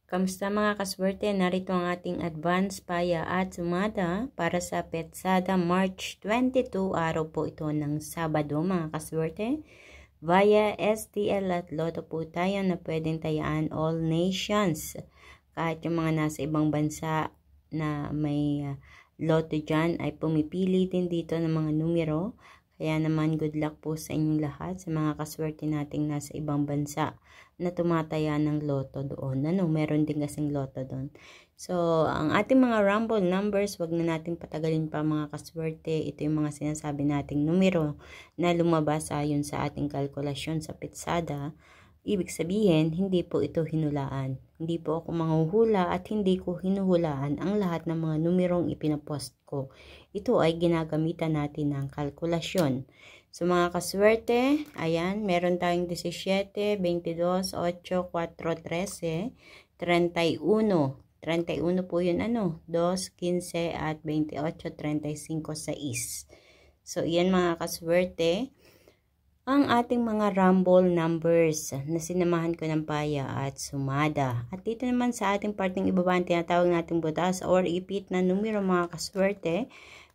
Kamusta mga kaswerte? Narito ang ating advance paya at sumada para sa Petsada March 22, araw po ito ng Sabado mga kaswerte. Via STL at Lotto po tayo na pwedeng tayaan all nations. Kahit yung mga nasa ibang bansa na may Lotto dyan ay pumipili din dito ng mga numero. Kaya naman good luck po sa inyong lahat sa mga kaswerte nating nasa ibang bansa na tumataya ng Lotto doon. Meron din kasing Lotto doon. So, ang ating mga rumble numbers, wag na natin patagalin pa mga kaswerte. Ito yung mga sinasabi nating numero na lumabas ayon sa ating kalkulasyon sa Petsada. Ibig sabihin, hindi po ito hinulaan. Hindi po ako manghuhula at hindi ko hinuhulaan ang lahat ng mga numerong ipinapost ko. Ito ay ginagamitan natin ng kalkulasyon. So mga kaswerte, ayan, meron tayong 17, 22, 8, 4, 13, 31. 31 po yun 2, 15 at 28, 35, 6. So yan mga kaswerte, ang ating mga rumble numbers na sinamahan ko ng paya at sumada. At dito naman sa ating parteng ibaba, tinatawag nating butas or ipit na numero mga kaswerte.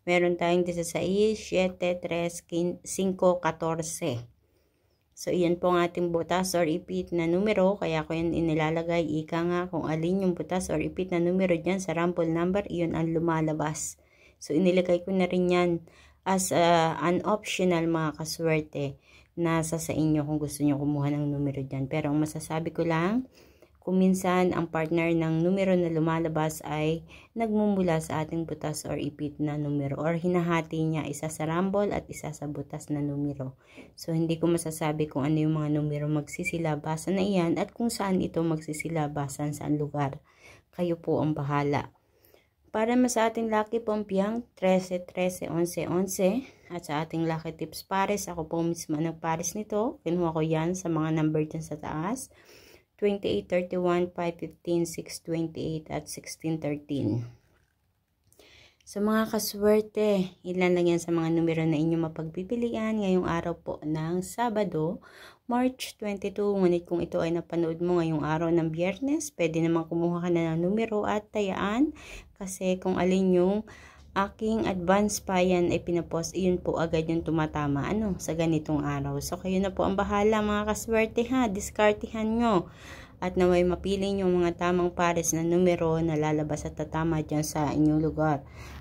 Meron tayong 16, 7, 3, 5, 14. So, iyan po ang ating butas or ipit na numero. Kaya ko yan inilalagay. Ika nga kung alin yung butas or ipit na numero dyan sa rumble number, iyon ang lumalabas. So, inilagay ko na rin yan as an optional mga kaswerte. Nasa sa inyo kung gusto nyo kumuha ng numero dyan. Pero ang masasabi ko lang, kung minsan ang partner ng numero na lumalabas ay nagmumula sa ating butas or ipit na numero or hinahati niya isa sa rumble at isa sa butas na numero. So hindi ko masasabi kung ano yung mga numero magsisilabasan na iyan at kung saan ito magsisilabasan sa lugar. Kayo po ang bahala. Para sa ating lucky pompiyang 13, 13, 11, 11 at sa ating lucky tips pares, ako po mismo nagpares nito. Kinuha ko yan sa mga number dyan sa taas. 28, 31, 5, 15, 6, 28 at 16, 13. So mga kaswerte, ilan lang yan sa mga numero na inyong mapagpipilian ngayong araw po ng Sabado, March 22. Ngunit kung ito ay napanood mo ngayong araw ng Biyernes, pwede naman kumuha ka na ng numero at tayaan. Kasi kung alin yung aking advance pa yan ay pinapost, iyon po agad yung tumatama sa ganitong araw. So kayo na po ang bahala mga kaswerte ha, diskartihan nyo. At naway mapili nyo mga tamang pares na numero na lalabas at tatama dyan sa inyong lugar.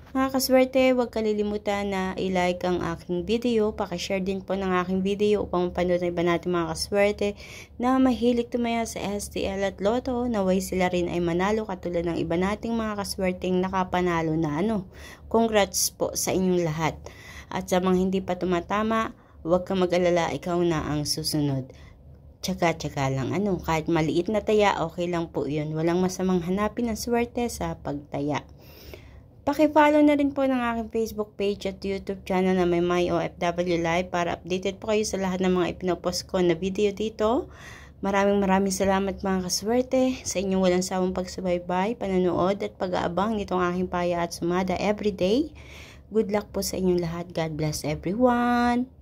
Mga kaswerte, huwag kalilimutan na i-like ang aking video. Pakishare din po ng aking video upang mapanood ng iba natin mga kaswerte na mahilig tumaya sa STL at Lotto. Naway sila rin ay manalo katulad ng iba nating mga kaswerteng nakapanalo na Congrats po sa inyong lahat. At sa mga hindi pa tumatama, huwag kang mag-alala, ikaw na ang susunod. Tsaga-tsaga lang kahit maliit na taya, okay lang po yun. Walang masamang hanapin ang swerte sa pagtaya. Paki-follow na rin po ng aking Facebook page at YouTube channel na may My OFW Live para updated po kayo sa lahat ng mga ipinopost ko na video dito. Maraming salamat mga kaswerte sa inyong walang sawang pagsubaybay, panonood at pag-aabang nitong aking paya at sumada everyday. Good luck po sa inyong lahat. God bless everyone.